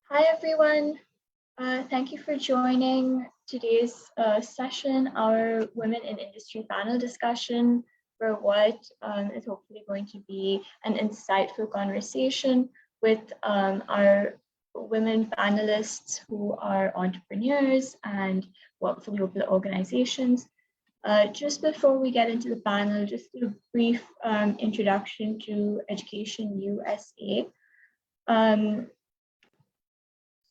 Hi, everyone. Thank you for joining today's session, our Women in Industry panel discussion for what is hopefully going to be an insightful conversation with our women panelists who are entrepreneurs and work for local organizations. Just before we get into the panel, just a brief introduction to Education USA.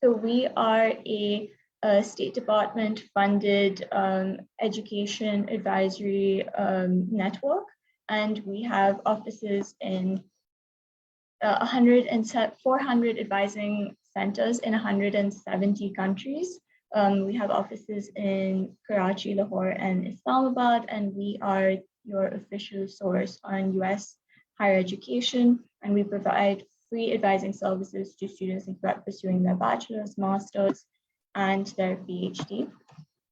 So we are a State Department funded education advisory network, and we have offices in 400 advising centers in 170 countries. We have offices in Karachi, Lahore, and Islamabad, and we are your official source on US higher education, and we provide free advising services to students pursuing their bachelor's, master's, and their PhD.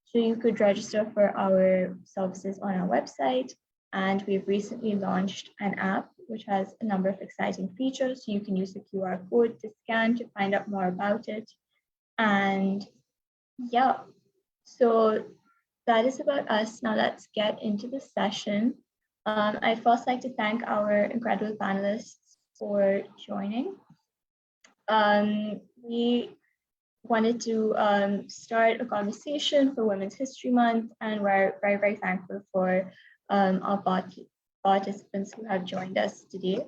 So you could register for our services on our website, and we've recently launched an app which has a number of exciting features. So you can use the QR code to scan to find out more about it. And yeah, so that is about us. Now let's get into the session. I'd first like to thank our incredible panelists for joining. We wanted to start a conversation for Women's History Month, and we're very, very thankful for our participants who have joined us today.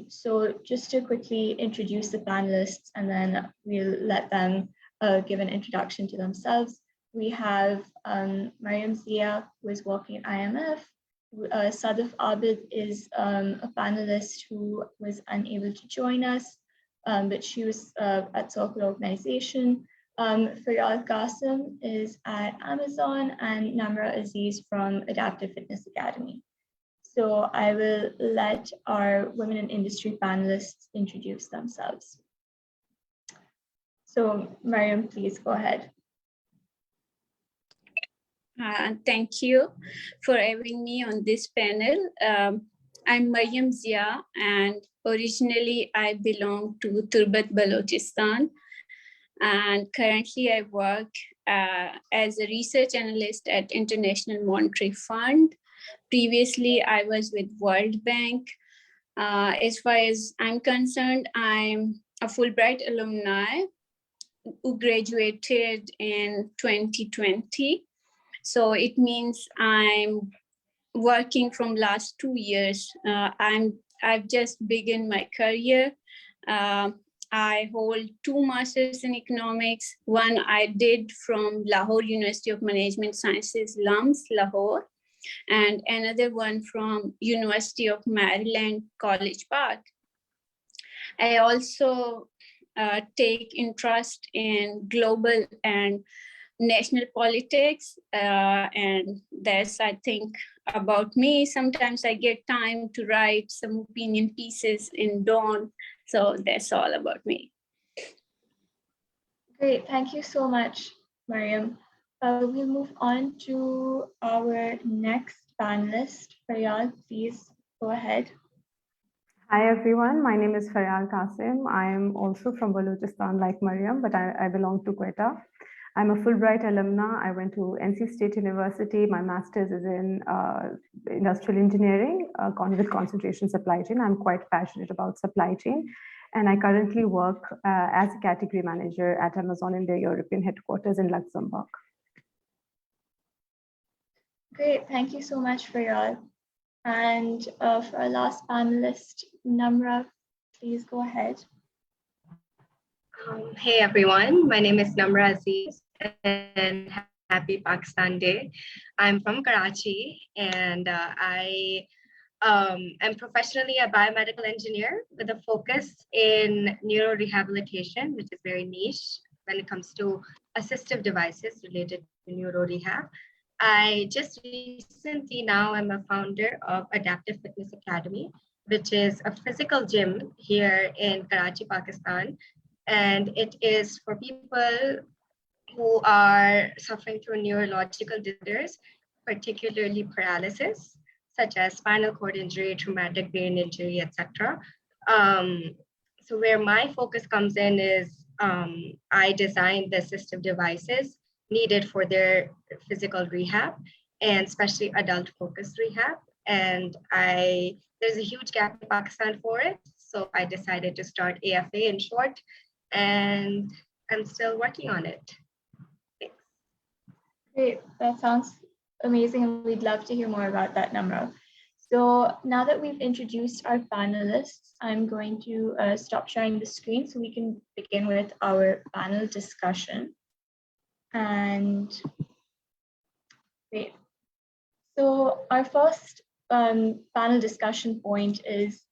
So just to quickly introduce the panelists, and then we'll let them give an introduction to themselves. We have Mariam Zia, who is working at IMF. Sadaf Abid is a panelist who was unable to join us, but she was at Circle Organization. Faryal Qasim is at Amazon, and Namra Aziz from Adaptive Fitness Academy. So I will let our Women in Industry panelists introduce themselves. So Mariam, please go ahead. Thank you for having me on this panel. I'm Mariam Zia, and originally I belong to Turbat, Balochistan. And currently I work as a research analyst at International Monetary Fund. Previously, I was with World Bank. As far as I'm concerned, I'm a Fulbright alumni who graduated in 2020. So it means I'm working from last 2 years. I've just begun my career. I hold 2 masters in economics. One I did from Lahore University of Management Sciences, LUMS, Lahore, and another one from University of Maryland, College Park. I also take interest in global and national politics, and that's, I think, about me. Sometimes I get time to write some opinion pieces in Dawn, so that's all about me. Great, thank you so much, Mariam. We'll move on to our next panelist. Faryal, please go ahead. Hi everyone, my name is Faryal Qasim. I am also from Balochistan like Mariam, but I belong to Quetta. I'm a Fulbright alumna. I went to NC State University. My master's is in industrial engineering with concentration supply chain. I'm quite passionate about supply chain. And I currently work as a category manager at Amazon in their European headquarters in Luxembourg. Great, thank you so much, Faryal. And for our last panelist, Namra, please go ahead. Hey everyone, my name is Namra Aziz and happy Pakistan Day. I'm from Karachi and I am professionally a biomedical engineer with a focus in neurorehabilitation, which is very niche when it comes to assistive devices related to neurorehab. I just recently now am a founder of Adaptive Fitness Academy, which is a physical gym here in Karachi, Pakistan. And it is for people who are suffering through neurological disorders, particularly paralysis, such as spinal cord injury, traumatic brain injury, etc. So where my focus comes in is I designed the assistive devices needed for their physical rehab and especially adult focused rehab. And there's a huge gap in Pakistan for it. So I decided to start AFA in short, and I'm still working on it. Thanks. Great, that sounds amazing, and we'd love to hear more about that, Namra. So now that we've introduced our panelists, I'm going to stop sharing the screen so we can begin with our panel discussion. And great. So our first panel discussion point is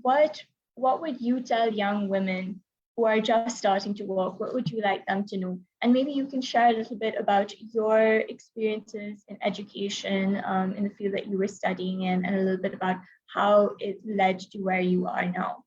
what would you tell young women who are just starting to work? What would you like them to know? And maybe you can share a little bit about your experiences in education in the field that you were studying in, and a little bit about how it led to where you are now.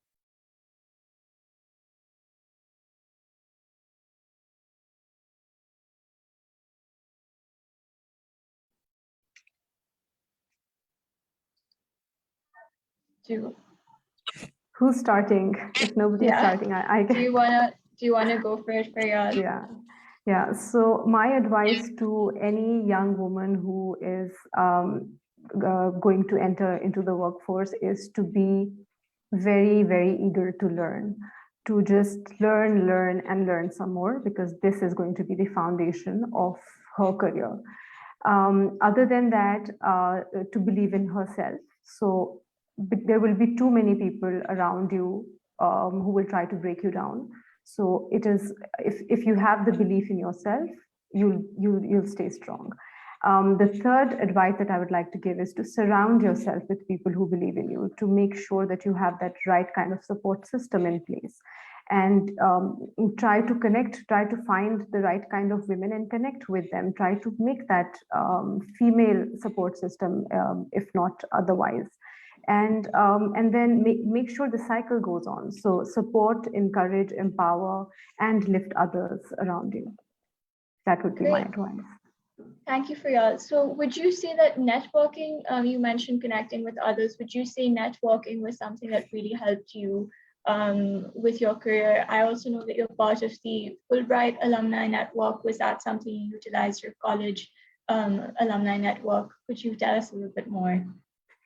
Who's starting? If nobody's starting, I can. Do you wanna go for it, Faryal? Yeah. So my advice to any young woman who is going to enter into the workforce is to be very, very eager to learn, to just learn some more, because this is going to be the foundation of her career. Other than that, to believe in herself. So there will be too many people around you who will try to break you down. So it is, if you have the belief in yourself, you'll stay strong. The third advice that I would like to give is to surround yourself with people who believe in you, to make sure that you have that right kind of support system in place, and try to find the right kind of women and connect with them. Try to make that female support system, if not otherwise. And then make sure the cycle goes on. So support, encourage, empower, and lift others around you. That would be my advice. Thank you, Faryal. So would you say that networking, you mentioned connecting with others, would you say networking was something that really helped you with your career? I also know that you're part of the Fulbright Alumni Network. Was that something you utilized your college alumni network? Could you tell us a little bit more?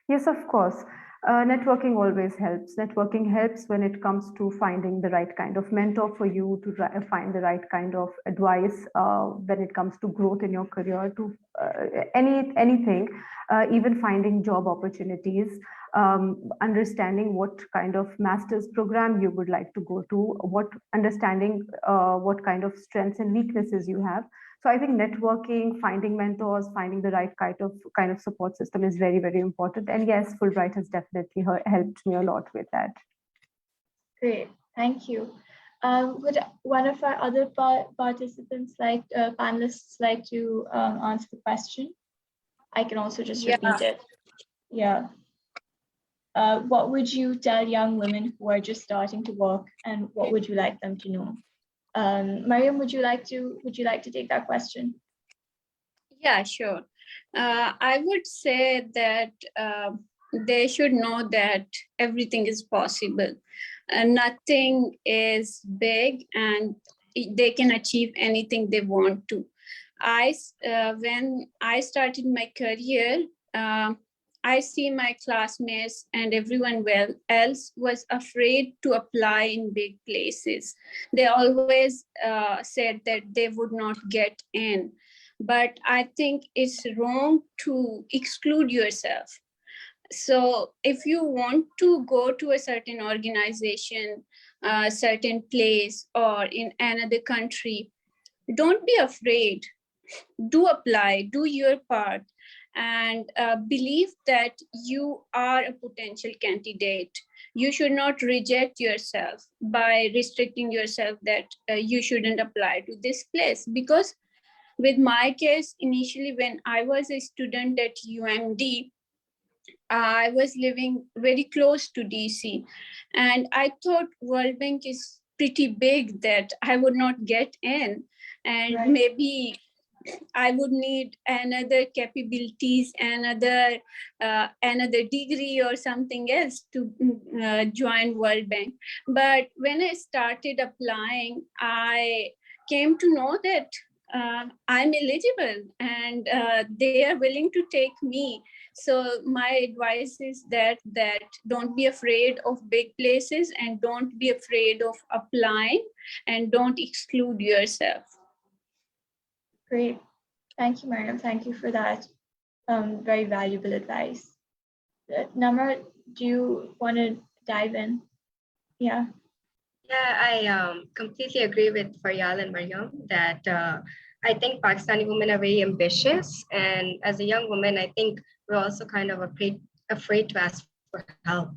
Yes, of course. Networking always helps. Networking helps when it comes to finding the right kind of mentor for you, to find the right kind of advice when it comes to growth in your career, to anything, even finding job opportunities, understanding what kind of master's program you would like to go to, understanding what kind of strengths and weaknesses you have. So I think networking, finding mentors, finding the right kind of support system is very, very important. And yes, Fulbright has definitely helped me a lot with that. Great, thank you. Would one of our other participants, panelists, like to answer the question? I can also just repeat it. Yeah. What would you tell young women who are just starting to work, and what would you like them to know? Mariam, would you like to take that question? Yeah, sure. I would say that they should know that everything is possible. Nothing is big, and they can achieve anything they want to. When I started my career, I see my classmates and everyone else was afraid to apply in big places. They always said that they would not get in. But I think it's wrong to exclude yourself. So if you want to go to a certain organization, a certain place, or in another country, don't be afraid. Do apply, do your part, and believe that you are a potential candidate. You should not reject yourself by restricting yourself that you shouldn't apply to this place. Because with my case, initially when I was a student at UMD, I was living very close to DC, and I thought World Bank is pretty big that I would not get in, and maybe I would need another capabilities, another degree or something else to join World Bank. But when I started applying, I came to know that I'm eligible and they are willing to take me. So my advice is that don't be afraid of big places and don't be afraid of applying and don't exclude yourself. Great. Thank you, Mariam. Thank you for that very valuable advice. Namra, do you want to dive in? Yeah. Yeah, I completely agree with Faryal and Mariam that I think Pakistani women are very ambitious. And as a young woman, I think we're also kind of afraid to ask for help.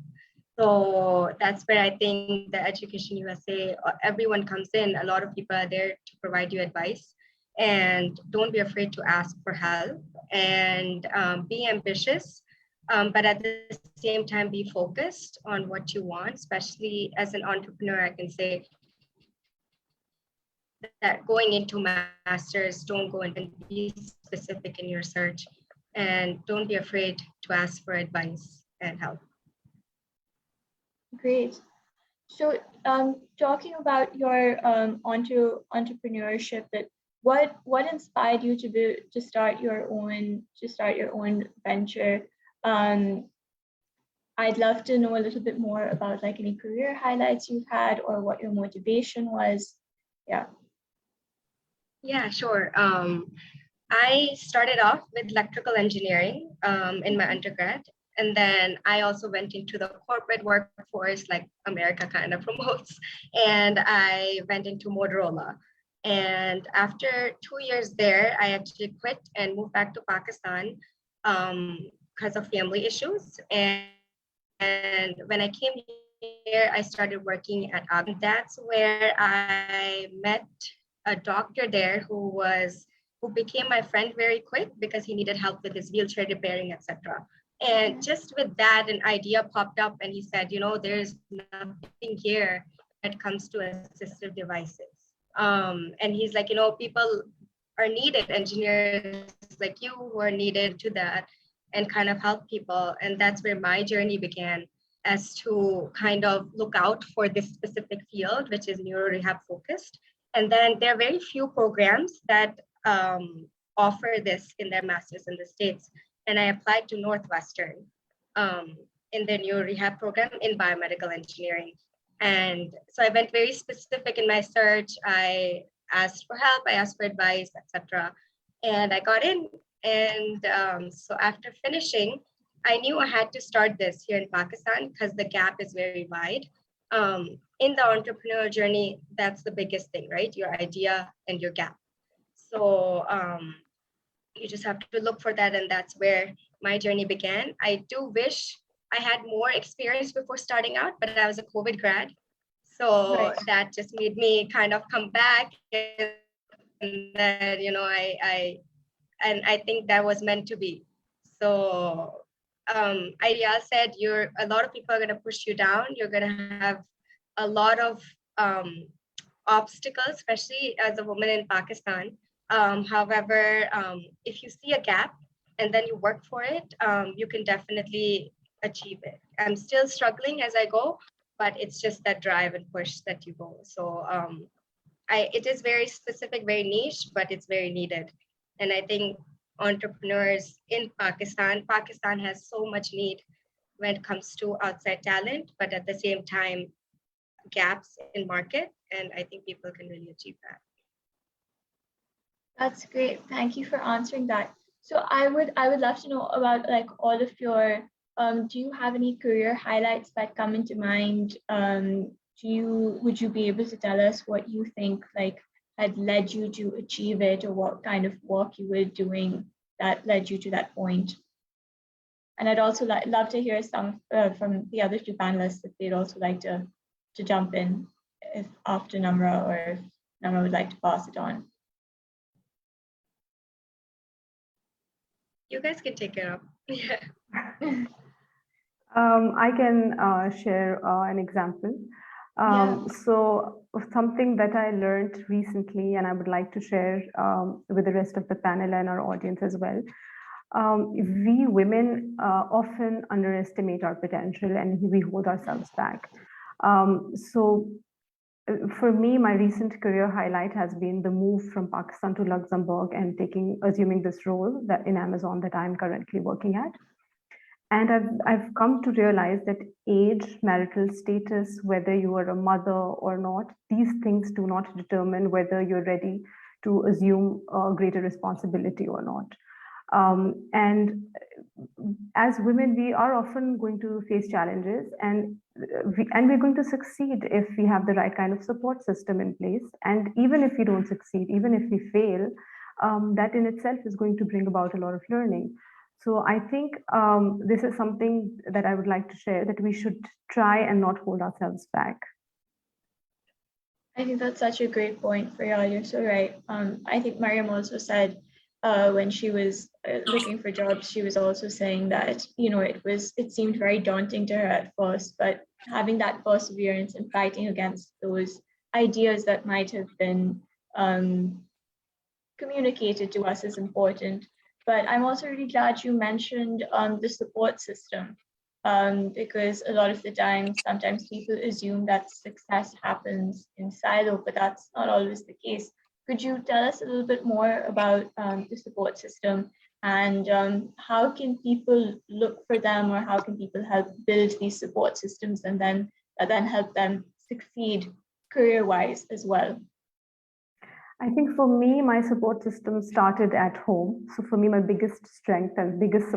So that's where I think the Education USA, everyone comes in. A lot of people are there to provide you advice. And don't be afraid to ask for help and be ambitious. But at the same time, be focused on what you want, especially as an entrepreneur. I can say that going into masters, don't go and be specific in your search, and don't be afraid to ask for advice and help. Great. So, talking about your entrepreneurship, that what inspired you to start your own venture? I'd love to know a little bit more about like any career highlights you've had or what your motivation was. Yeah. Yeah, sure. I started off with electrical engineering in my undergrad. And then I also went into the corporate workforce, like America kind of promotes. And I went into Motorola. And after 2 years there, I actually quit and moved back to Pakistan because of family issues. And when I came here, I started working at Agni. That's where I met a doctor there who became my friend very quick because he needed help with his wheelchair repairing, etc. And just with that, an idea popped up, and he said, there's nothing here when it comes to assistive devices. And he's like, people are needed, engineers like you who are needed to that and kind of help people. And that's where my journey began, as to kind of look out for this specific field, which is neuro rehab focused. And then there are very few programs that offer this in their masters in the States. And I applied to Northwestern in their neuro rehab program in biomedical engineering. And so I went very specific in my search. I asked for help, I asked for advice, etc. And I got in. And so after finishing, I knew I had to start this here in Pakistan because the gap is very wide. In the entrepreneurial journey, that's the biggest thing, right? Your idea and your gap. So you just have to look for that. And that's where my journey began. I do wish I had more experience before starting out, but I was a COVID grad. So Right. that just made me kind of come back. And then, I think that was meant to be. So Ideal said, a lot of people are going to push you down. You're going to have a lot of obstacles, especially as a woman in Pakistan. However, if you see a gap and then you work for it, you can definitely achieve it. I'm still struggling as I go, but it's just that drive and push that you go. So it is very specific, very niche, but it's very needed. And I think entrepreneurs in Pakistan has so much need when it comes to outside talent, but at the same time, gaps in market. And I think people can really achieve that. That's great. Thank you for answering that. So I would love to know about like all of your do you have any career highlights that come into mind? Would you be able to tell us what you think like had led you to achieve it, or what kind of work you were doing that led you to that point? And I'd also love to hear some from the other two panelists if they'd also like to jump in if after Namra, or if Namra would like to pass it on. You guys can take it up. I can share an example. So something that I learned recently, and I would like to share with the rest of the panel and our audience as well. We women often underestimate our potential and we hold ourselves back. For me, my recent career highlight has been the move from Pakistan to Luxembourg and assuming this role that in Amazon that I'm currently working at. And I've come to realize that age, marital status, whether you are a mother or not, these things do not determine whether you're ready to assume greater responsibility or not. And as women, we are often going to face challenges, and we're going to succeed if we have the right kind of support system in place. And even if we don't succeed, even if we fail, that in itself is going to bring about a lot of learning. So I think this is something that I would like to share, that we should try and not hold ourselves back. I think that's such a great point, Faryal. You're so right. I think Mariam also said when she was looking for jobs, she was also saying that, you know, it seemed very daunting to her at first, but having that perseverance and fighting against those ideas that might have been communicated to us is important. But I'm also really glad you mentioned the support system, because a lot of the time, sometimes people assume that success happens in silo, but that's not always the case. Could you tell us a little bit more about the support system and how can people look for them, or how can people help build these support systems and then help them succeed career-wise as well? I think for me, my support system started at home. So for me, my biggest strength and biggest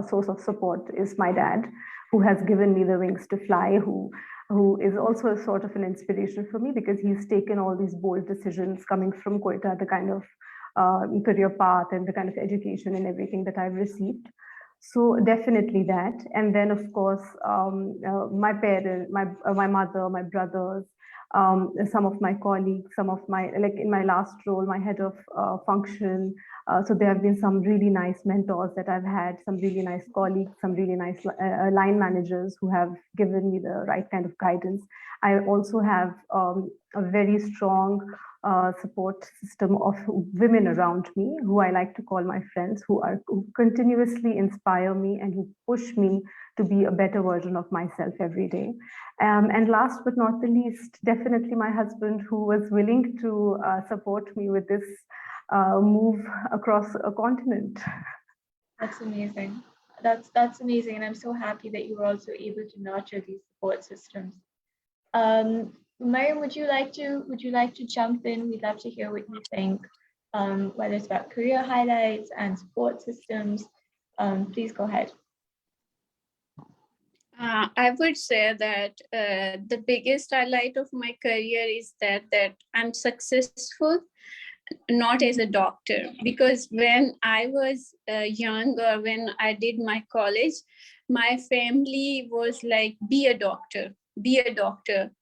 source of support is my dad, who has given me the wings to fly, who is also a sort of an inspiration for me, because he's taken all these bold decisions coming from Quetta, the kind of career path and the kind of education and everything that I've received. So definitely that. And then of course, my parents, my mother, my brothers, some of my colleagues, some of my, like in my last role, my head of function. So there have been some really nice mentors that I've had, some really nice colleagues, some really nice line managers who have given me the right kind of guidance. I also have a very strong support system of women around me, who I like to call my friends, who continuously inspire me and who push me to be a better version of myself every day. And last but not the least, definitely my husband, who was willing to support me with this move across a continent. That's amazing. That's amazing, and I'm so happy that you were also able to nurture these support systems. Mariam, would you like to jump in? We'd love to hear what you think, whether it's about career highlights and support systems. Please go ahead. I would say that the biggest highlight of my career is that I'm successful, not as a doctor, because when I was young, or when I did my college, my family was like, be a doctor,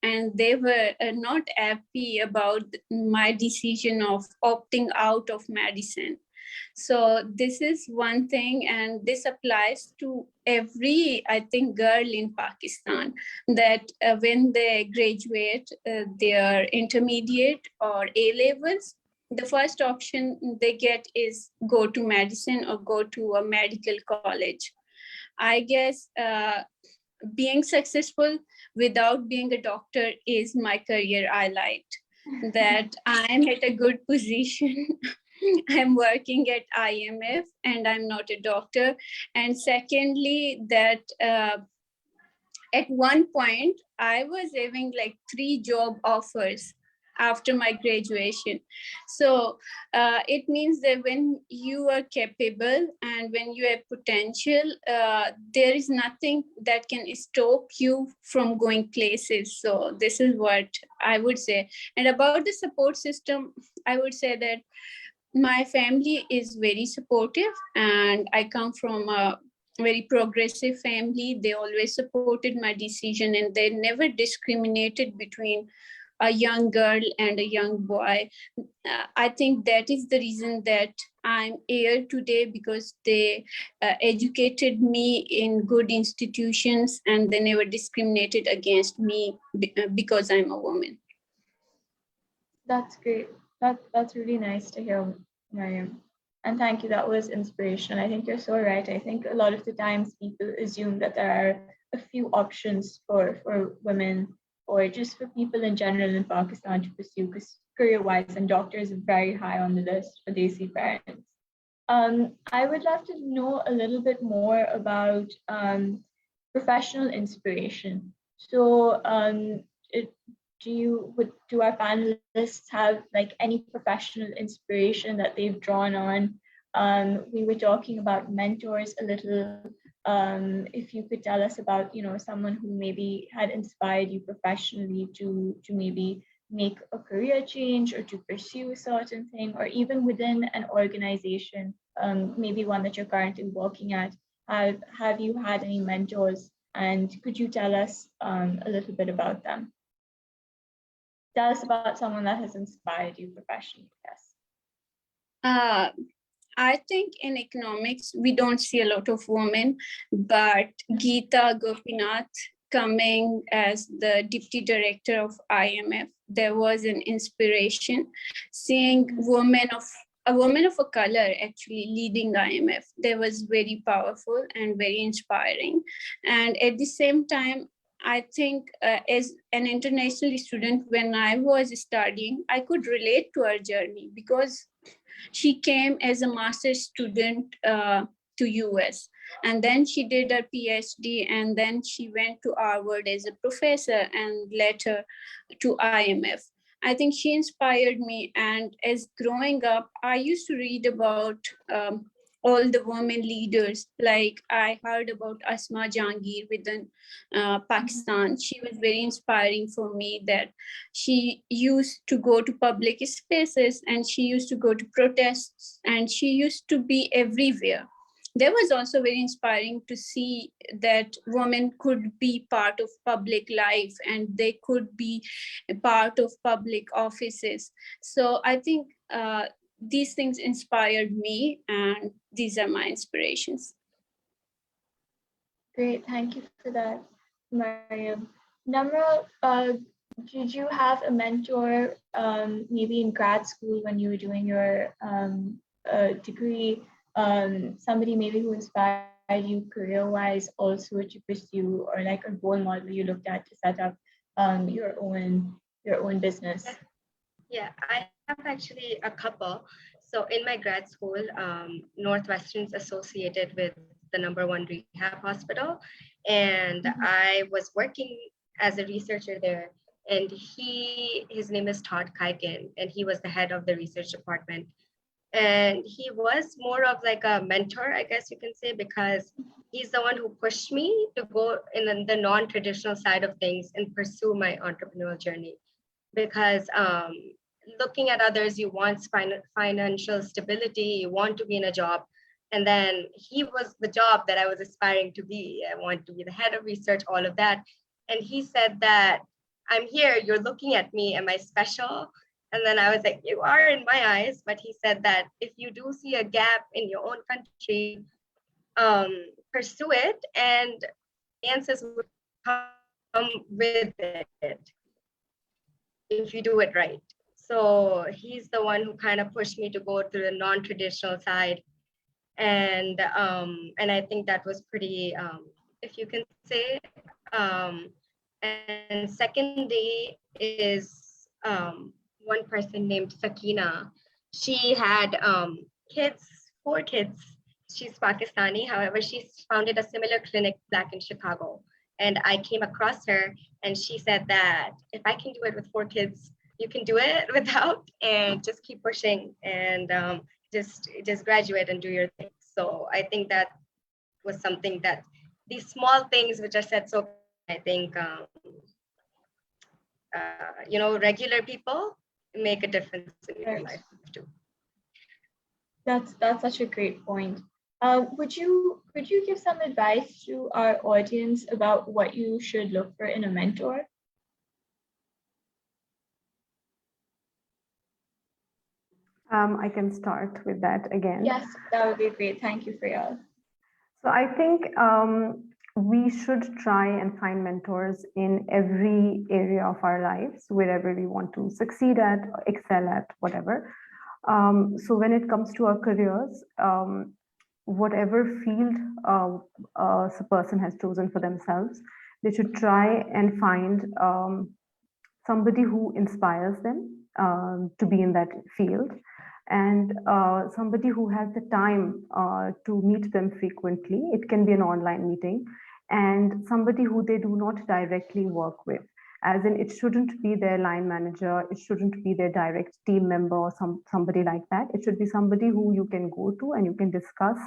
and they were not happy about my decision of opting out of medicine. So this is one thing, and this applies to every, I think, girl in Pakistan, that when they graduate their intermediate or A levels, the first option they get is go to medicine or go to a medical college. I guess being successful without being a doctor is my career highlight, that I'm at a good position. I'm working at IMF and I'm not a doctor. And secondly, that at one point I was having like 3 job offers after my graduation. So it means that when you are capable and when you have potential, there is nothing that can stop you from going places. So this is what I would say. And about the support system, I would say that my family is very supportive, and I come from a very progressive family. They always supported my decision, and they never discriminated between a young girl and a young boy. I think that is the reason that I'm here today, because they educated me in good institutions and they never discriminated against me because I'm a woman. That's great. That's really nice to hear, Mariam. And thank you. That was inspirational. I think you're so right. I think a lot of the times people assume that there are a few options for women or just for people in general in Pakistan to pursue career-wise, and doctors are very high on the list for Desi parents. I would love to know a little bit more about professional inspiration. So, it, do our panelists have like any professional inspiration that they've drawn on? We were talking about mentors a little. If you could tell us about, someone who maybe had inspired you professionally to maybe make a career change or to pursue a certain thing, or even within an organization, maybe one that you're currently working at. Have you had any mentors, and could you tell us a little bit about them? Tell us about someone that has inspired you professionally. Yes. Uh, I think in economics, we don't see a lot of women, but Geeta Gopinath coming as the deputy director of IMF, there was an inspiration. Seeing a woman of a color actually leading IMF, that was very powerful and very inspiring. And at the same time, I think as an international student, when I was studying, I could relate to her journey because she came as a master's student to US, and then she did her PhD, and then she went to Harvard as a professor and later to IMF. I think she inspired me, and as growing up, I used to read about all the women leaders. Like I heard about Asma Jahangir within Pakistan. She was very inspiring for me, that she used to go to public spaces and she used to go to protests and she used to be everywhere. That was also very inspiring to see that women could be part of public life and they could be a part of public offices. So I think these things inspired me, and these are my inspirations. Great, thank you for that, Mariam. Namra, did you have a mentor maybe in grad school when you were doing your degree? Somebody maybe who inspired you career-wise also to pursue, or like a role model you looked at to set up your own business? Yeah, I have actually a couple. So in my grad school, Northwestern's associated with the #1 rehab hospital. And I was working as a researcher there. And his name is Todd Kuiken, and he was the head of the research department. And he was more of like a mentor, I guess you can say, because he's the one who pushed me to go in the non-traditional side of things and pursue my entrepreneurial journey. Because looking at others, you want financial stability, you want to be in a job. And then he was the job that I was aspiring to be. I want to be the head of research, all of that. And he said that, I'm here, you're looking at me, am I special? And then I was like, you are in my eyes. But he said that if you do see a gap in your own country, pursue it, and answers will come with it if you do it right. So he's the one who kind of pushed me to go to the non-traditional side. And I think that was pretty, if you can say. And secondly is one person named Sakina. She had kids, 4 kids. She's Pakistani. However, she's founded a similar clinic back in Chicago. And I came across her and she said that if I can do it with 4 kids, you can do it without, and just keep pushing and just graduate and do your thing. So I think that was something that these small things which are said, so I think, regular people make a difference in your life too. That's such a great point. Could you give some advice to our audience about what you should look for in a mentor? I can start with that again. Yes, that would be great. Thank you, Faryal. So I think we should try and find mentors in every area of our lives, wherever we want to succeed at, excel at, whatever. So when it comes to our careers, whatever field a person has chosen for themselves, they should try and find somebody who inspires them to be in that field, and somebody who has the time to meet them frequently. It can be an online meeting, and somebody who they do not directly work with. As in, it shouldn't be their line manager, it shouldn't be their direct team member or somebody like that. It should be somebody who you can go to and you can discuss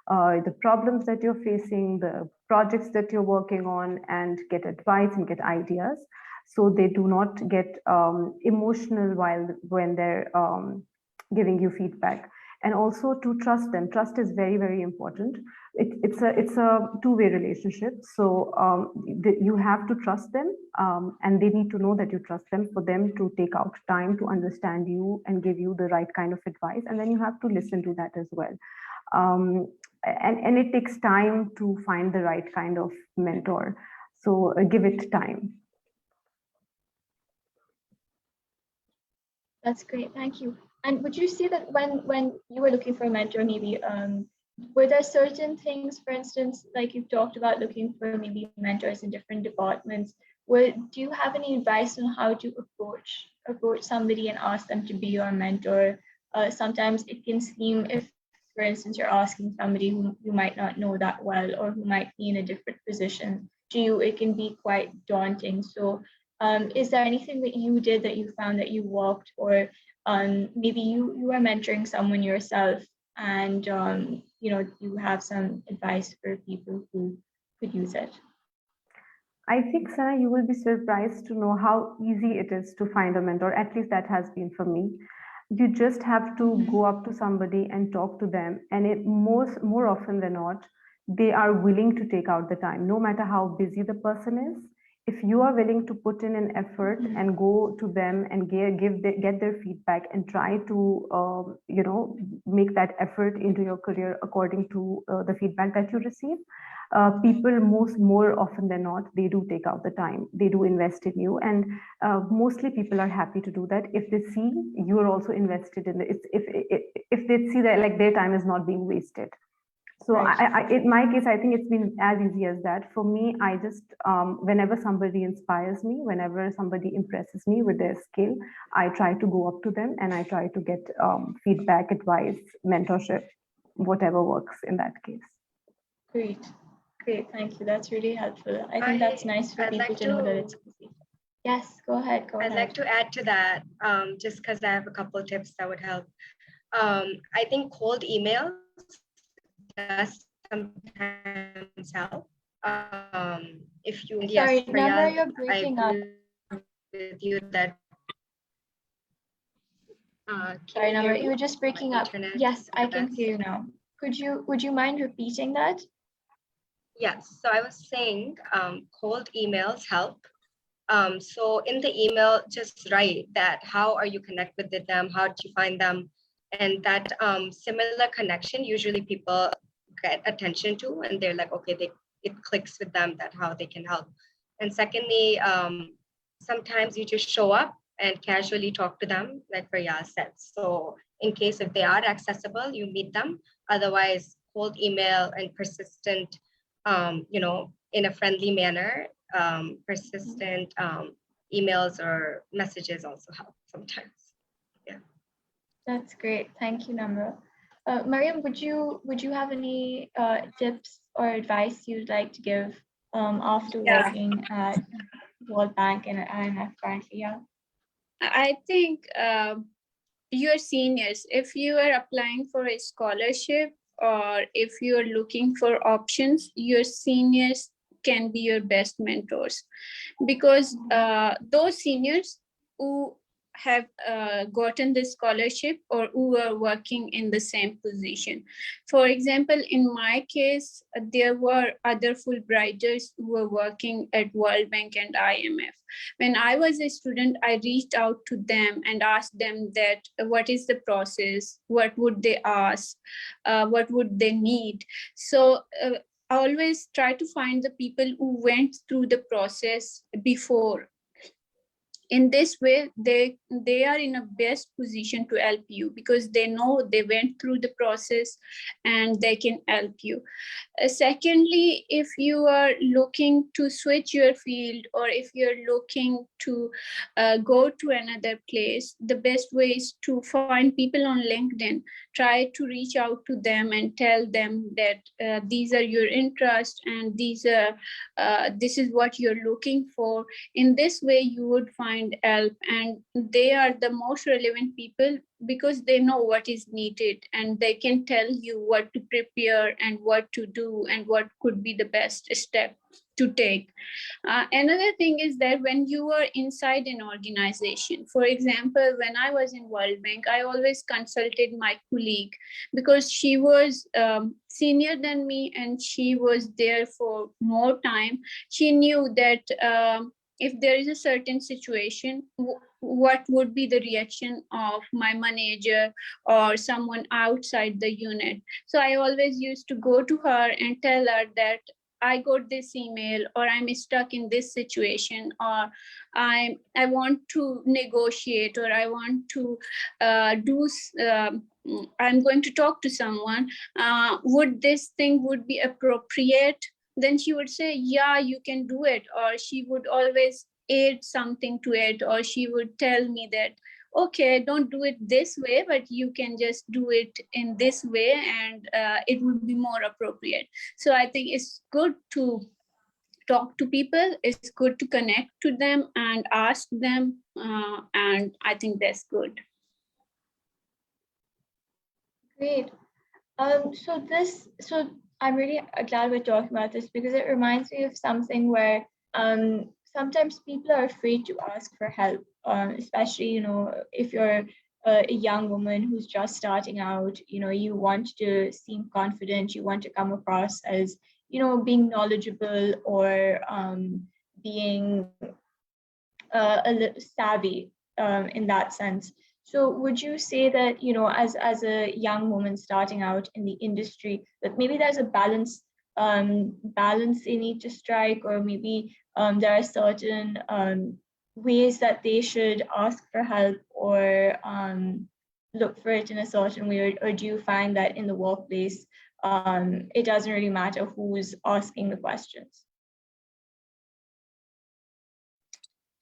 the problems that you're facing, the projects that you're working on, and get advice and get ideas. So they do not get emotional when they're giving you feedback. And also to trust them. Trust is very, very important. It's a two-way relationship. So you have to trust them, and they need to know that you trust them for them to take out time to understand you and give you the right kind of advice. And then you have to listen to that as well. And it takes time to find the right kind of mentor. So give it time. That's great. Thank you. And would you say that when you were looking for a mentor, maybe were there certain things, for instance, like you've talked about looking for maybe mentors in different departments, do you have any advice on how to approach somebody and ask them to be your mentor? Sometimes it can seem, if, for instance, you're asking somebody who you might not know that well or who might be in a different position to you, it can be quite daunting. So is there anything that you did that you found that you walked, or maybe you are mentoring someone yourself and you have some advice for people who could use it? I think, Sana, you will be surprised to know how easy it is to find a mentor. At least that has been for me. You just have to go up to somebody and talk to them, and more often than not, they are willing to take out the time, no matter how busy the person is. If you are willing to put in an effort and go to them and get their feedback and try to make that effort into your career according to the feedback that you receive, people more often than not, they do take out the time, they do invest in you, and mostly people are happy to do that if they see you are also invested in it, if they see that like their time is not being wasted. So Right. in my case, I think it's been as easy as that. For me, I just, whenever somebody inspires me, whenever somebody impresses me with their skill, I try to go up to them and I try to get feedback, advice, mentorship, whatever works in that case. Great. Thank you. That's really helpful. I think that's nice for people to know that it's easy. Yes, go ahead. I'd like to add to that, just because I have a couple of tips that would help. I think cold emails does sometimes help. If you, Sorry, yes, Namra, you're breaking up. With you that. Sorry, Namra, you were just breaking up. Yes, I can hear you now. Would you mind repeating that? Yes, so I was saying cold emails help. So in the email, just write that how are you connected with them, how did you find them, and that similar connection usually people get attention to, and they're like, okay, it clicks with them that how they can help. And secondly, sometimes you just show up and casually talk to them, like Faryal said. So in case if they are accessible, you meet them. Otherwise, cold email and persistent, in a friendly manner, persistent emails or messages also help sometimes. Yeah. That's great. Thank you, Namra. Mariam, would you have any tips or advice you'd like to give after working at World Bank and IMF currently? Yeah. I think your seniors, if you are applying for a scholarship or if you're looking for options, your seniors can be your best mentors, because those seniors who have gotten the scholarship or who were working in the same position. For example, in my case, there were other Fulbrighters who were working at World Bank and IMF. When I was a student, I reached out to them and asked them that what is the process, what would they ask, what would they need. So I always try to find the people who went through the process before. In this way, they are in a best position to help you because they know they went through the process and they can help you. Secondly, if you are looking to switch your field or if you're looking to go to another place, the best way is to find people on LinkedIn. Try to reach out to them and tell them that these are your interests and this is what you're looking for. In this way, you would find help, and they are the most relevant people because they know what is needed and they can tell you what to prepare and what to do and what could be the best step to take. Another thing is that when you are inside an organization, for example, when I was in World Bank, I always consulted my colleague because she was senior than me and she was there for more time. She knew that if there is a certain situation, what would be the reaction of my manager or someone outside the unit. So I always used to go to her and tell her that I got this email or I'm stuck in this situation or I want to negotiate or I want to I'm going to talk to someone. Would this thing would be appropriate? Then she would say, yeah, you can do it. Or she would always add something to it, or she would tell me that, okay, don't do it this way, but you can just do it in this way and it would be more appropriate. So I think it's good to talk to people. It's good to connect to them and ask them. And I think that's good. Great. So I'm really glad we're talking about this because it reminds me of something where sometimes people are afraid to ask for help, especially, if you're a young woman who's just starting out, you want to seem confident, you want to come across as, being knowledgeable or being a little savvy in that sense. So would you say that, as a young woman starting out in the industry, that maybe there's a balance they need to strike, or maybe there are certain ways that they should ask for help or look for it in a certain way, or do you find that in the workplace, it doesn't really matter who's asking the questions?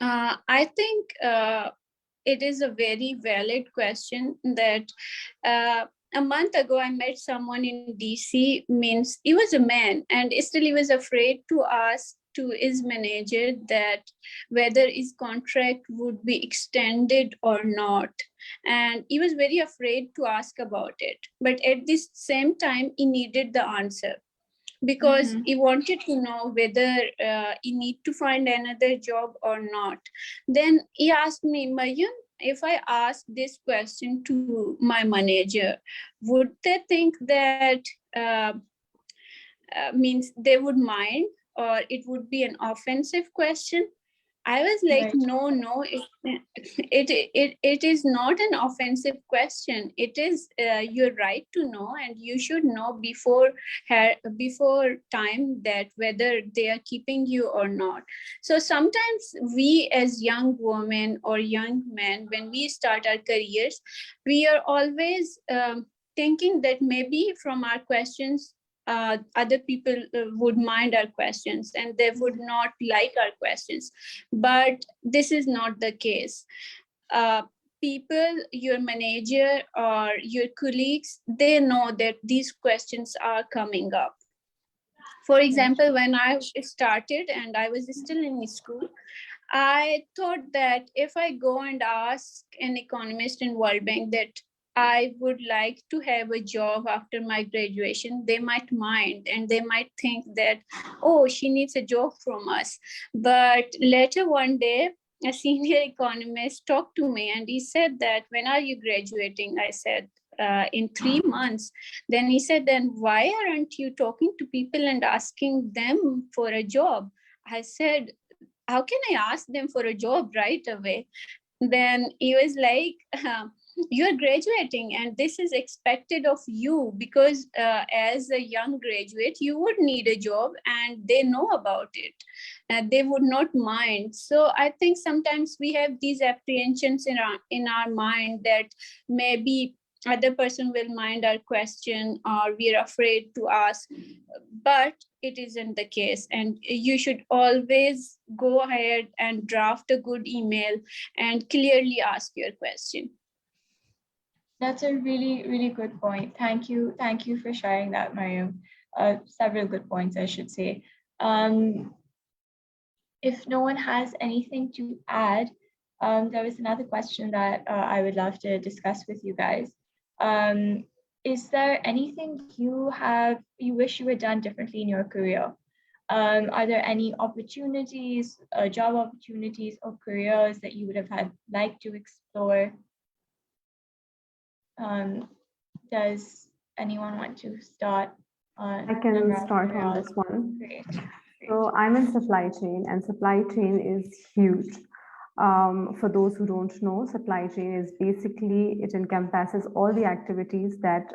I think it is a very valid question that a month ago I met someone in DC, means he was a man and still he was afraid to ask to his manager that whether his contract would be extended or not. And he was very afraid to ask about it. But at the same time, he needed the answer, because he wanted to know whether he need to find another job or not. Then he asked me, Maryam, if I ask this question to my manager, would they think that means they would mind, or it would be an offensive question? I was like, Right. no, it is not an offensive question. It is your right to know, and you should know before time that whether they are keeping you or not. So sometimes we as young women or young men, when we start our careers, we are always thinking that maybe from our questions, other people would mind our questions and they would not like our questions. But this is not the case. People, your manager or your colleagues, they know that these questions are coming up. For example, when I started and I was still in school, I thought that if I go and ask an economist in World Bank that I would like to have a job after my graduation, they might mind and they might think that, oh, she needs a job from us. But later one day, a senior economist talked to me and he said that, when are you graduating? I said, in 3 months. Then he said, then why aren't you talking to people and asking them for a job? I said, how can I ask them for a job right away? Then he was like, you're graduating and this is expected of you, because as a young graduate you would need a job and they know about it, they would not mind. So I think sometimes we have these apprehensions in our mind that maybe other person will mind our question, or we are afraid to ask, but it isn't the case. And you should always go ahead and draft a good email and clearly ask your question. That's a really, really good point. Thank you. Thank you for sharing that, Mariam. Several good points, I should say. If no one has anything to add, there was another question that I would love to discuss with you guys. Is there anything you wish you had done differently in your career? Are there any opportunities, job opportunities or careers that you would have liked to explore? Does anyone want to start? I can start on this one. Great. So I'm in supply chain, and supply chain is huge. For those who don't know, supply chain is basically, it encompasses all the activities that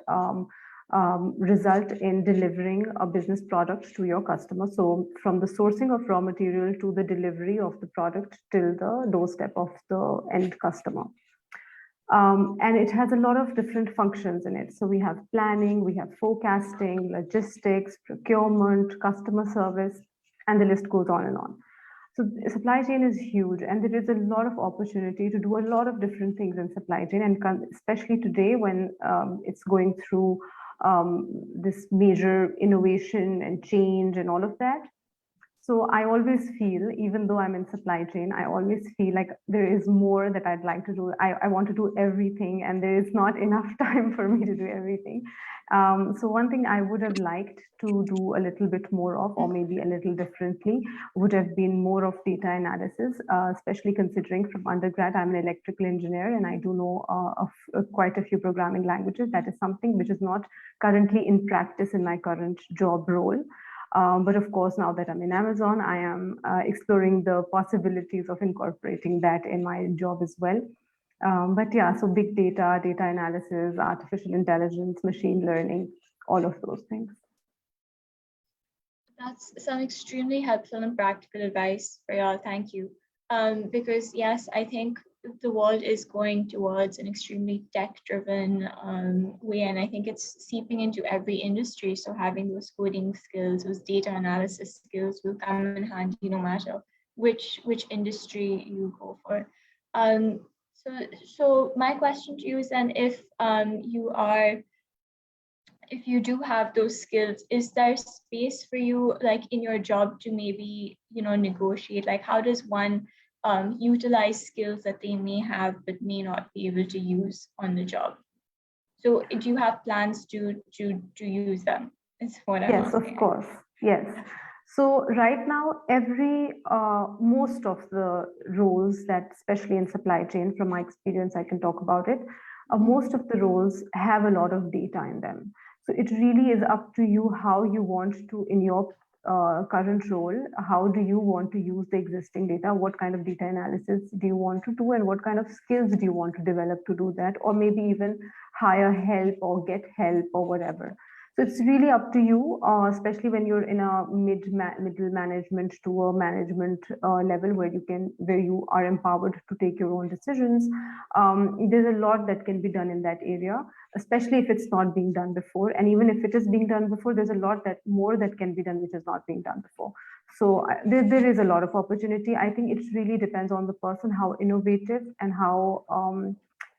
result in delivering a business product to your customer. So from the sourcing of raw material to the delivery of the product till the doorstep of the end customer. And it has a lot of different functions in it. So we have planning, we have forecasting, logistics, procurement, customer service, and the list goes on and on. So supply chain is huge, and there is a lot of opportunity to do a lot of different things in supply chain, and especially today when it's going through this major innovation and change and all of that. So I always feel, even though I'm in supply chain, I always feel like there is more that I'd like to do. I want to do everything, and there is not enough time for me to do everything. So one thing I would have liked to do a little bit more of, or maybe a little differently, would have been more of data analysis, especially considering from undergrad, I'm an electrical engineer and I do know quite a few programming languages. That is something which is not currently in practice in my current job role. But of course, now that I'm in Amazon, I am exploring the possibilities of incorporating that in my job as well. But yeah, so big data, data analysis, artificial intelligence, machine learning, all of those things. That's some extremely helpful and practical advice for y'all. Thank you. Because yes, I think the world is going towards an extremely tech-driven way, and I think it's seeping into every industry. So having those coding skills, those data analysis skills will come in handy no matter which industry you go for. So my question to you is then, if you do have those skills, is there space for you, like in your job, to maybe negotiate? Like, how does one utilize skills that they may have but may not be able to use on the job? So do you have plans to use them? Is what I'm Yes, asking. of course. Yes. So right now, most of the roles that, especially in supply chain, from my experience, I can talk about it. Most of the roles have a lot of data in them. So it really is up to you how you want to, in your current role, how do you want to use the existing data? What kind of data analysis do you want to do, and what kind of skills do you want to develop to do that, or maybe even hire help or get help or whatever. So it's really up to you, especially when you're in a middle management to a management level where you are empowered to take your own decisions. There's a lot that can be done in that area, especially if it's not being done before. And even if it is being done before, there's a lot more that can be done which is not being done before. So there is a lot of opportunity. I think it really depends on the person, how innovative and how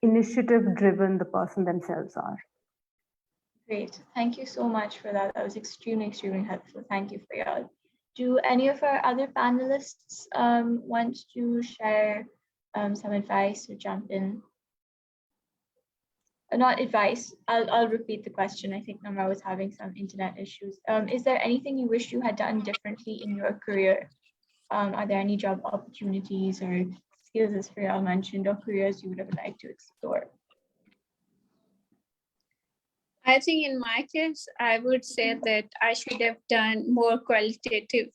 initiative driven the person themselves are. Great. Thank you so much for that. That was extremely helpful. Thank you for y'all. Do any of our other panelists want to share some advice or jump in? Not advice. I'll repeat the question. I think Namra was having some internet issues. Is there anything you wish you had done differently in your career? Are there any job opportunities or skills, as Fariyal mentioned, or careers you would have liked to explore? I think in my case, I would say that I should have done more qualitative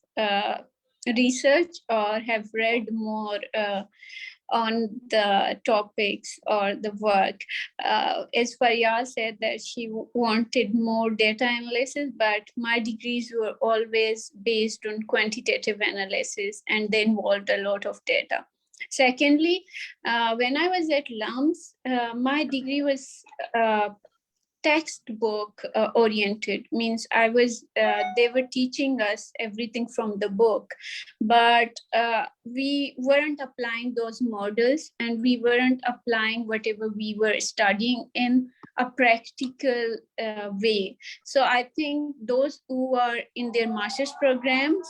research or have read more on the topics or the work. As Fariyal said that she wanted more data analysis, but my degrees were always based on quantitative analysis and they involved a lot of data. Secondly, when I was at LUMS, my degree was textbook oriented, means I was they were teaching us everything from the book, but we weren't applying those models and we weren't applying whatever we were studying in a practical way. So I think those who are in their master's programs,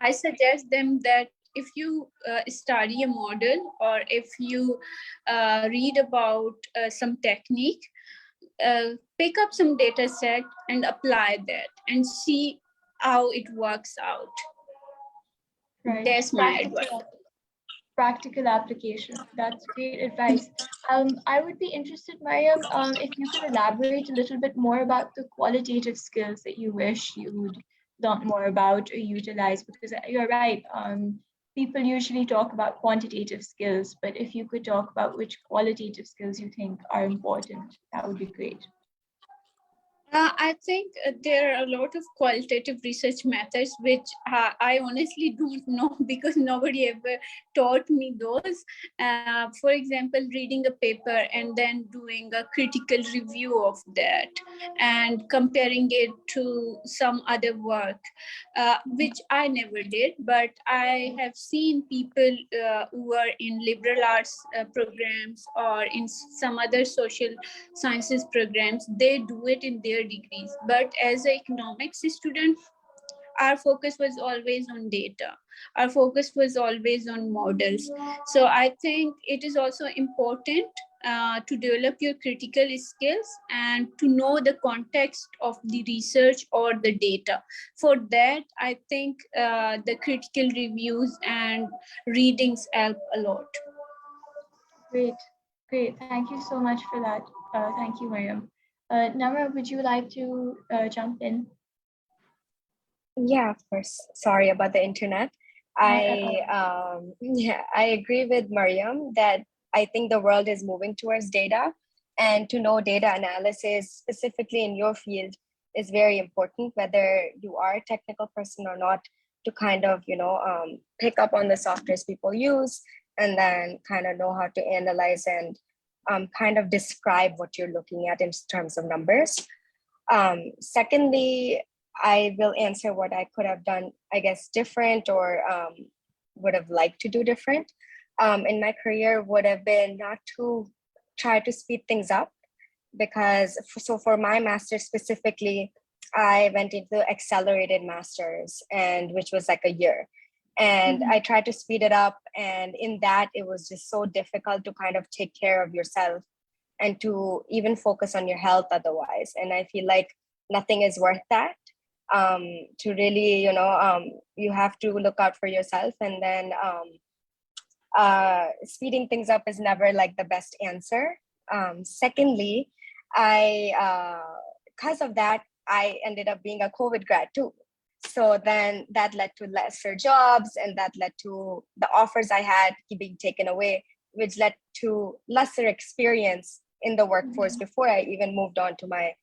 I suggest them that if you study a model or if you read about some technique, pick up some data set and apply that and see how it works out. Right. That's my advice. Practical application. That's great advice. I would be interested, Mariam, if you could elaborate a little bit more about the qualitative skills that you wish you would learn more about or utilize, because you're right. People usually talk about quantitative skills, but if you could talk about which qualitative skills you think are important, that would be great. I think there are a lot of qualitative research methods, which I honestly don't know because nobody ever taught me those. For example, reading a paper and then doing a critical review of that and comparing it to some other work, which I never did, but I have seen people who are in liberal arts programs or in some other social sciences programs, they do it in their degrees. But as an economics student, our focus was always on data. Our focus was always on models. So I think it is also important to develop your critical skills and to know the context of the research or the data. For that, I think the critical reviews and readings help a lot. Great. Thank you so much for that. Thank you, Mariam. Namra, would you like to jump in? Yeah, of course. Sorry about the internet. I agree with Mariam that I think the world is moving towards data, and to know data analysis specifically in your field is very important, whether you are a technical person or not, to kind of pick up on the softwares people use and then kind of know how to analyze and kind of describe what you're looking at in terms of numbers. Secondly, I will answer what I could have done, I guess, different or would have liked to do different in my career would have been not to try to speed things up, because for my master's specifically, I went into accelerated masters, and which was like a year. And I tried to speed it up. And in that, it was just so difficult to kind of take care of yourself and to even focus on your health otherwise. And I feel like nothing is worth that. To really, you have to look out for yourself. And then speeding things up is never like the best answer. Secondly, because of that, I ended up being a COVID grad too. So then that led to lesser jobs, and that led to the offers I had being taken away, which led to lesser experience in the workforce before I even moved on to my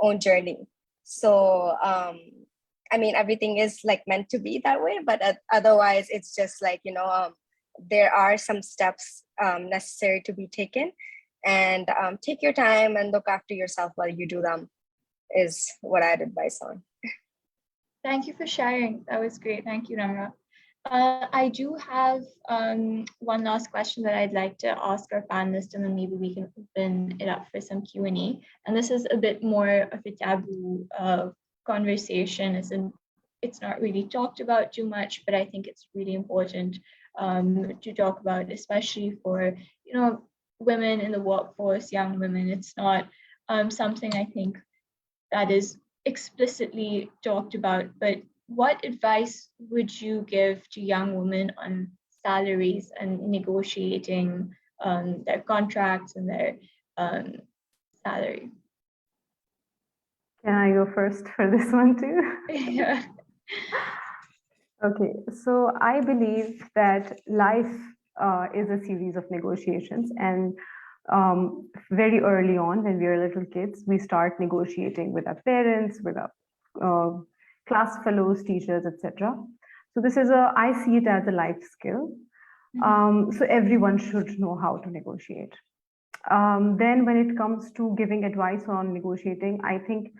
own journey. So, I mean, everything is like meant to be that way, but otherwise it's just like, there are some steps necessary to be taken, and take your time and look after yourself while you do them is what I'd advise on. Thank you for sharing. That was great. Thank you, Namra. I do have one last question that I'd like to ask our panelists, and then maybe we can open it up for some Q&A. And this is a bit more of a taboo conversation. It's not really talked about too much, but I think it's really important to talk about, especially for women in the workforce, young women. It's not something I think that is explicitly talked about, but what advice would you give to young women on salaries and negotiating their contracts and their salary? Can I go first for this one too? Yeah. Okay, so I believe that life is a series of negotiations, and very early on, when we are little kids, we start negotiating with our parents, with our class fellows, teachers, etc. So this is I see it as a life skill. So everyone should know how to negotiate. Then when it comes to giving advice on negotiating, I think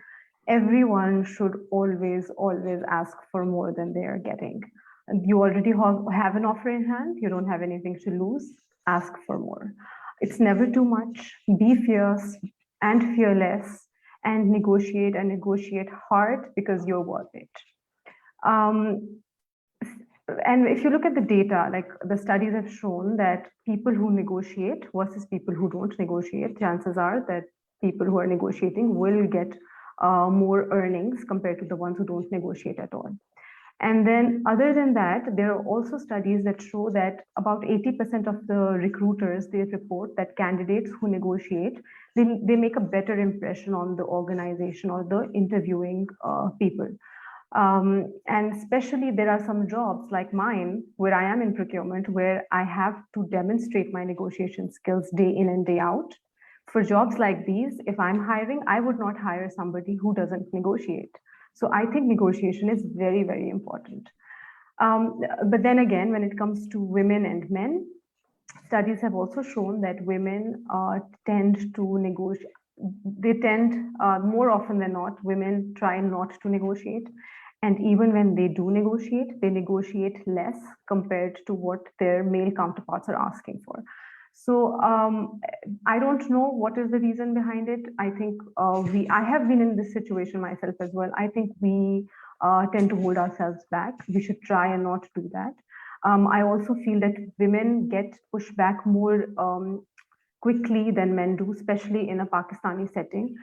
everyone should always ask for more than they are getting. And you already have an offer in hand, you don't have anything to lose, ask for more. It's never too much. Be fierce and fearless and negotiate hard because you're worth it. And if you look at the data, like the studies have shown that people who negotiate versus people who don't negotiate, chances are that people who are negotiating will get more earnings compared to the ones who don't negotiate at all. And then other than that, there are also studies that show that about 80% of the recruiters, they report that candidates who negotiate, they make a better impression on the organization or the interviewing people. And especially there are some jobs like mine where I am in procurement, where I have to demonstrate my negotiation skills day in and day out. For jobs like these, if I'm hiring, I would not hire somebody who doesn't negotiate. So I think negotiation is very, very important. But then again, when it comes to women and men, studies have also shown that women tend to negotiate. They tend, more often than not, women try not to negotiate. And even when they do negotiate, they negotiate less compared to what their male counterparts are asking for. So I don't know what is the reason behind it. I think I have been in this situation myself as well. I think we tend to hold ourselves back. We should try and not do that. I also feel that women get pushed back more quickly than men do, especially in a Pakistani setting.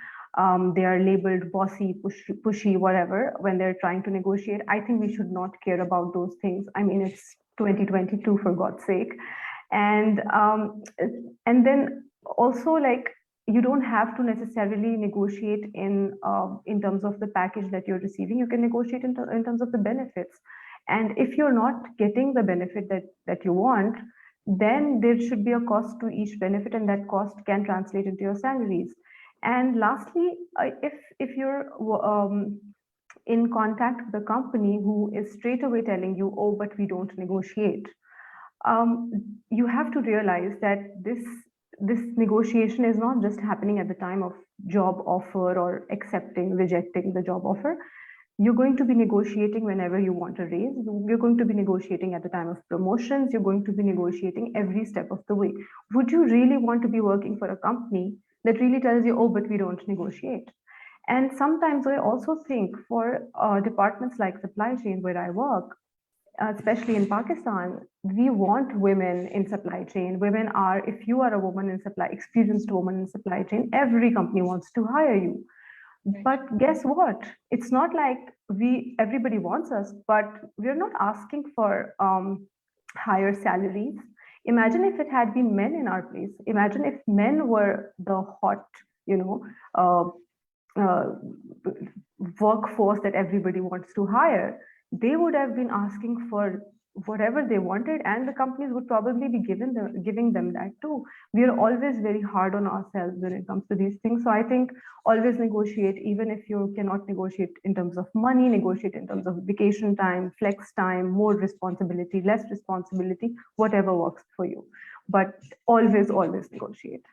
They are labeled bossy, pushy, whatever, when they're trying to negotiate. I think we should not care about those things. I mean, it's 2022, for God's sake. And then also, like, you don't have to necessarily negotiate in terms of the package that you're receiving. You can negotiate in terms of the benefits. And if you're not getting the benefit that you want, then there should be a cost to each benefit, and that cost can translate into your salaries. And lastly, if you're in contact with a company who is straight away telling you, oh, but we don't negotiate, you have to realize that this negotiation is not just happening at the time of job offer or accepting, rejecting the job offer. You're going to be negotiating whenever you want a raise. You're going to be negotiating at the time of promotions. You're going to be negotiating every step of the way. Would you really want to be working for a company that really tells you, oh, but we don't negotiate? And sometimes I also think for departments like supply chain where I work, especially in Pakistan, we want women in supply chain. Women are, if you are a woman in supply, experienced woman in supply chain, every company wants to hire you. But guess what? It's not like everybody wants us, but we're not asking for higher salaries. Imagine if it had been men in our place. Imagine if men were the hot, workforce that everybody wants to hire. They would have been asking for whatever they wanted, and the companies would probably be giving them that too. We are always very hard on ourselves when it comes to these things. So I think always negotiate, even if you cannot negotiate in terms of money, negotiate in terms of vacation time, flex time, more responsibility, less responsibility, whatever works for you. But always negotiate.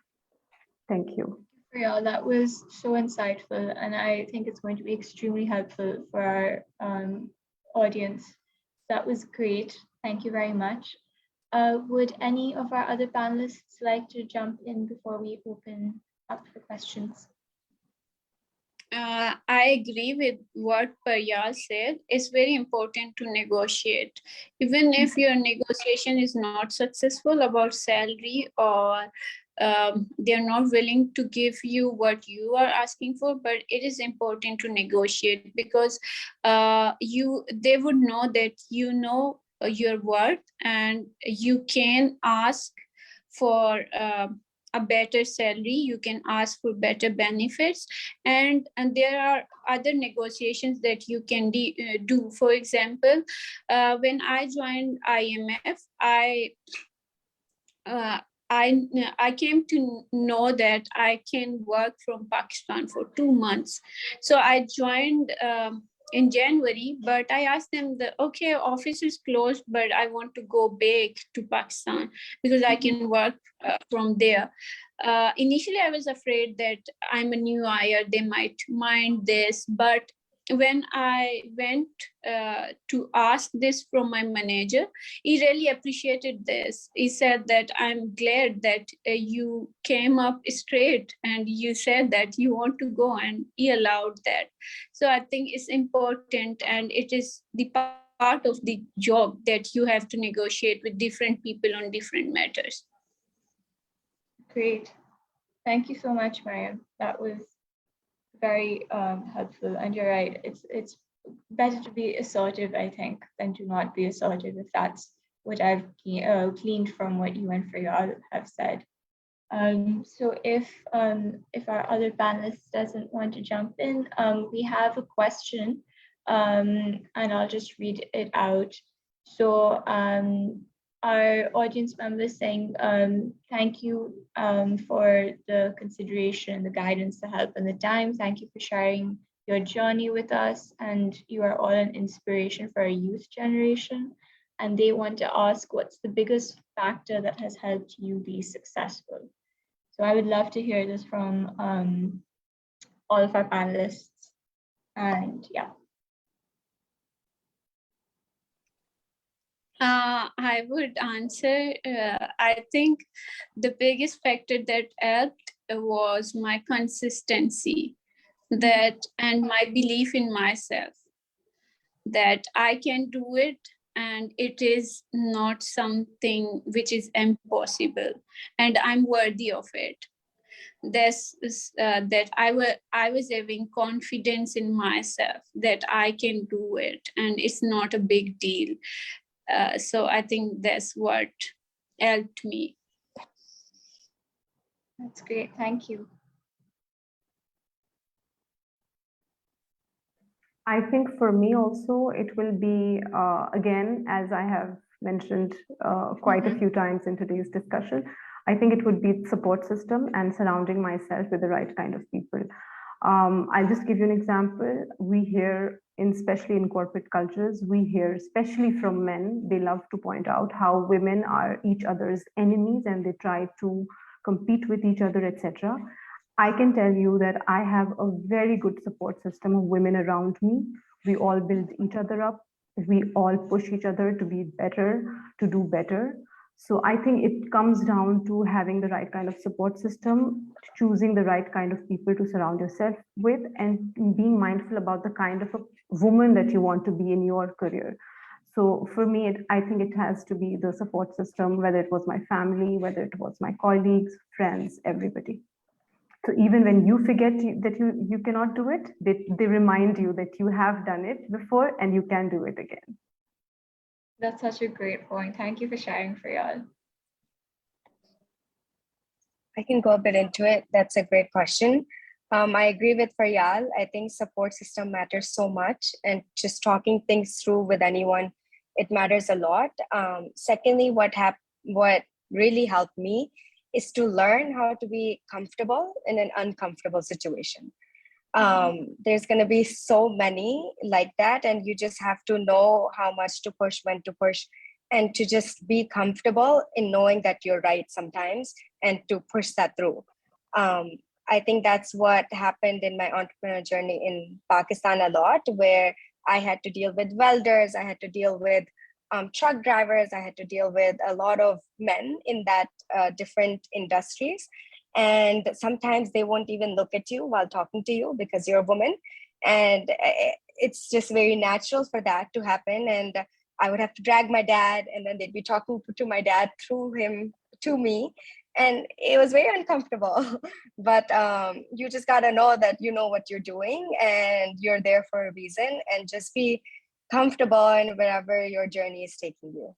Thank you. Yeah, that was so insightful, and I think it's going to be extremely helpful for our audience. That was great. Thank you very much. Would any of our other panelists like to jump in before we open up for questions? I agree with what Paryal said. It's very important to negotiate. Even if your negotiation is not successful about salary, or they're not willing to give you what you are asking for, but it is important to negotiate, because they would know that your worth, and you can ask for a better salary, you can ask for better benefits, and there are other negotiations that you can do. For example, when I joined IMF, uh, I came to know that I can work from Pakistan for 2 months. So I joined in January, but I asked them that, okay, office is closed, but I want to go back to Pakistan because I can work from there. Initially, I was afraid that I'm a new hire, they might mind this, but when I went to ask this from my manager, he really appreciated this. He said that I'm glad that you came up straight and you said that you want to go, and he allowed that. So I think it's important, and it is the part of the job that you have to negotiate with different people on different matters. Great. Thank you so much, Mariam. That was very helpful. And you're right, it's better to be assertive, I think, than to not be assertive, if that's what I've gleaned from what you and Faryal have said. So if our other panelist doesn't want to jump in, we have a question, and I'll just read it out. So our audience members saying, thank you for the consideration, the guidance, the help, and the time. Thank you for sharing your journey with us, and you are all an inspiration for our youth generation. And they want to ask, what's the biggest factor that has helped you be successful? So I would love to hear this from all of our panelists. And yeah. I would answer, I think the biggest factor that helped was my consistency, that and my belief in myself, that I can do it, and it is not something which is impossible, and I'm worthy of it. This is that I was having confidence in myself that I can do it, and it's not a big deal. So I think that's what helped me. That's great. Thank you. I think for me also, it will be, again, as I have mentioned quite a few times in today's discussion, I think it would be support system and surrounding myself with the right kind of people. I'll just give you an example. We hear, especially in corporate cultures, we hear, especially from men, they love to point out how women are each other's enemies and they try to compete with each other, etc. I can tell you that I have a very good support system of women around me. We all build each other up. We all push each other to be better, to do better. So I think it comes down to having the right kind of support system, choosing the right kind of people to surround yourself with, and being mindful about the kind of a woman that you want to be in your career. So for me, I think it has to be the support system, whether it was my family, whether it was my colleagues, friends, everybody. So even when you forget that you cannot do it, they remind you that you have done it before and you can do it again. That's such a great point. Thank you for sharing, Faryal. I can go a bit into it. That's a great question. I agree with Faryal. I think support system matters so much, and just talking things through with anyone, it matters a lot. Secondly, what really helped me is to learn how to be comfortable in an uncomfortable situation. There's going to be so many like that, and you just have to know how much to push, when to push, and to just be comfortable in knowing that you're right sometimes and to push that through. I think that's what happened in my entrepreneur journey in Pakistan a lot, where I had to deal with welders, I had to deal with truck drivers, I had to deal with a lot of men in that different industries. And sometimes they won't even look at you while talking to you because you're a woman. And it's just very natural for that to happen. And I would have to drag my dad, and then they'd be talking to my dad through him to me. And it was very uncomfortable. But you just got to know that you know what you're doing and you're there for a reason, and just be comfortable in wherever your journey is taking you.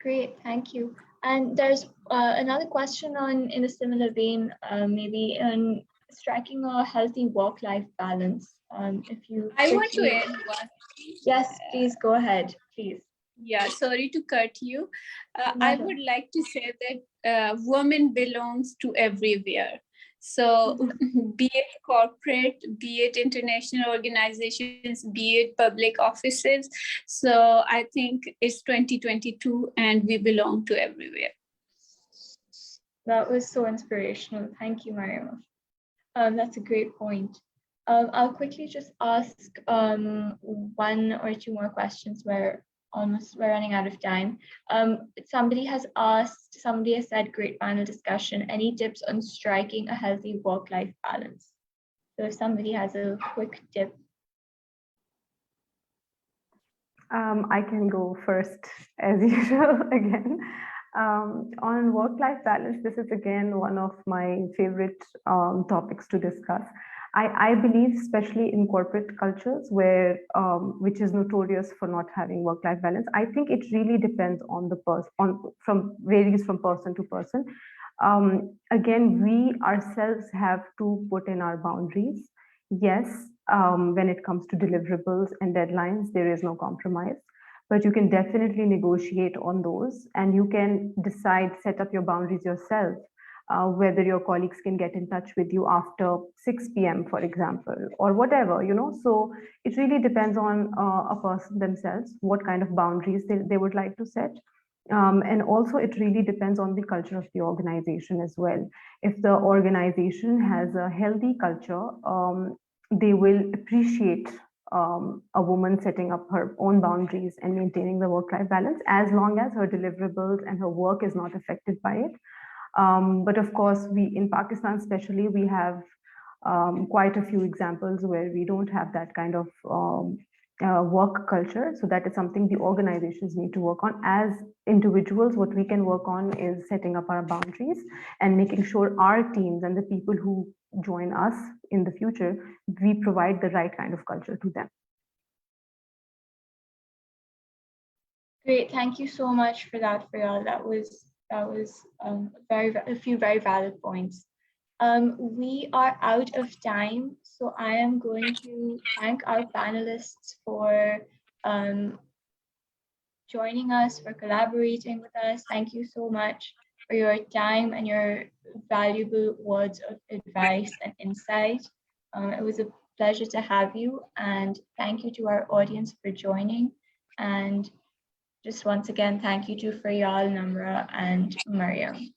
Great, thank you. And there's another question in a similar vein, maybe in striking a healthy work-life balance. If you I want to quickly- add one. Yes, please go ahead, please. Yeah, sorry to cut you. No I matter. would like to say that woman belongs to everywhere. So be it corporate, be it international organizations, be it public offices. So I think it's 2022 and we belong to everywhere. That was so inspirational. Thank you, Mariam. That's a great point. I'll quickly just ask one or two more questions. We're running out of time. Somebody has said, great panel discussion. Any tips on striking a healthy work-life balance? So if somebody has a quick tip. I can go first as usual again. On work-life balance, this is again one of my favorite topics to discuss. I believe, especially in corporate cultures, where which is notorious for not having work-life balance, I think it really depends on the person, varies from person to person. Again, we ourselves have to put in our boundaries. Yes, when it comes to deliverables and deadlines, there is no compromise. But you can definitely negotiate on those, and you can decide, set up your boundaries yourself. Whether your colleagues can get in touch with you after 6 p.m., for example, or whatever, So it really depends on a person themselves, what kind of boundaries they would like to set. And also, it really depends on the culture of the organization as well. If the organization has a healthy culture, they will appreciate a woman setting up her own boundaries and maintaining the work-life balance, as long as her deliverables and her work is not affected by it. But of course, in Pakistan especially, we have quite a few examples where we don't have that kind of work culture. So that is something the organizations need to work on. As individuals, what we can work on is setting up our boundaries and making sure our teams and the people who join us in the future, we provide the right kind of culture to them. Great, thank you so much for that, Faryal. That was a few very valid points. We are out of time, so I am going to thank our panelists for joining us, for collaborating with us. Thank you so much for your time and your valuable words of advice and insight. It was a pleasure to have you, and thank you to our audience for joining. And just once again, thank you to Faryal, Namra, and Mariam.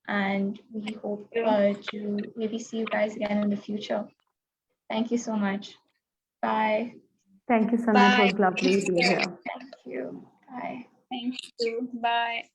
And we hope to maybe see you guys again in the future. Thank you so much. Bye. Thank you, Sanam. It was lovely being here. Thank you. Bye. Thank you. Bye.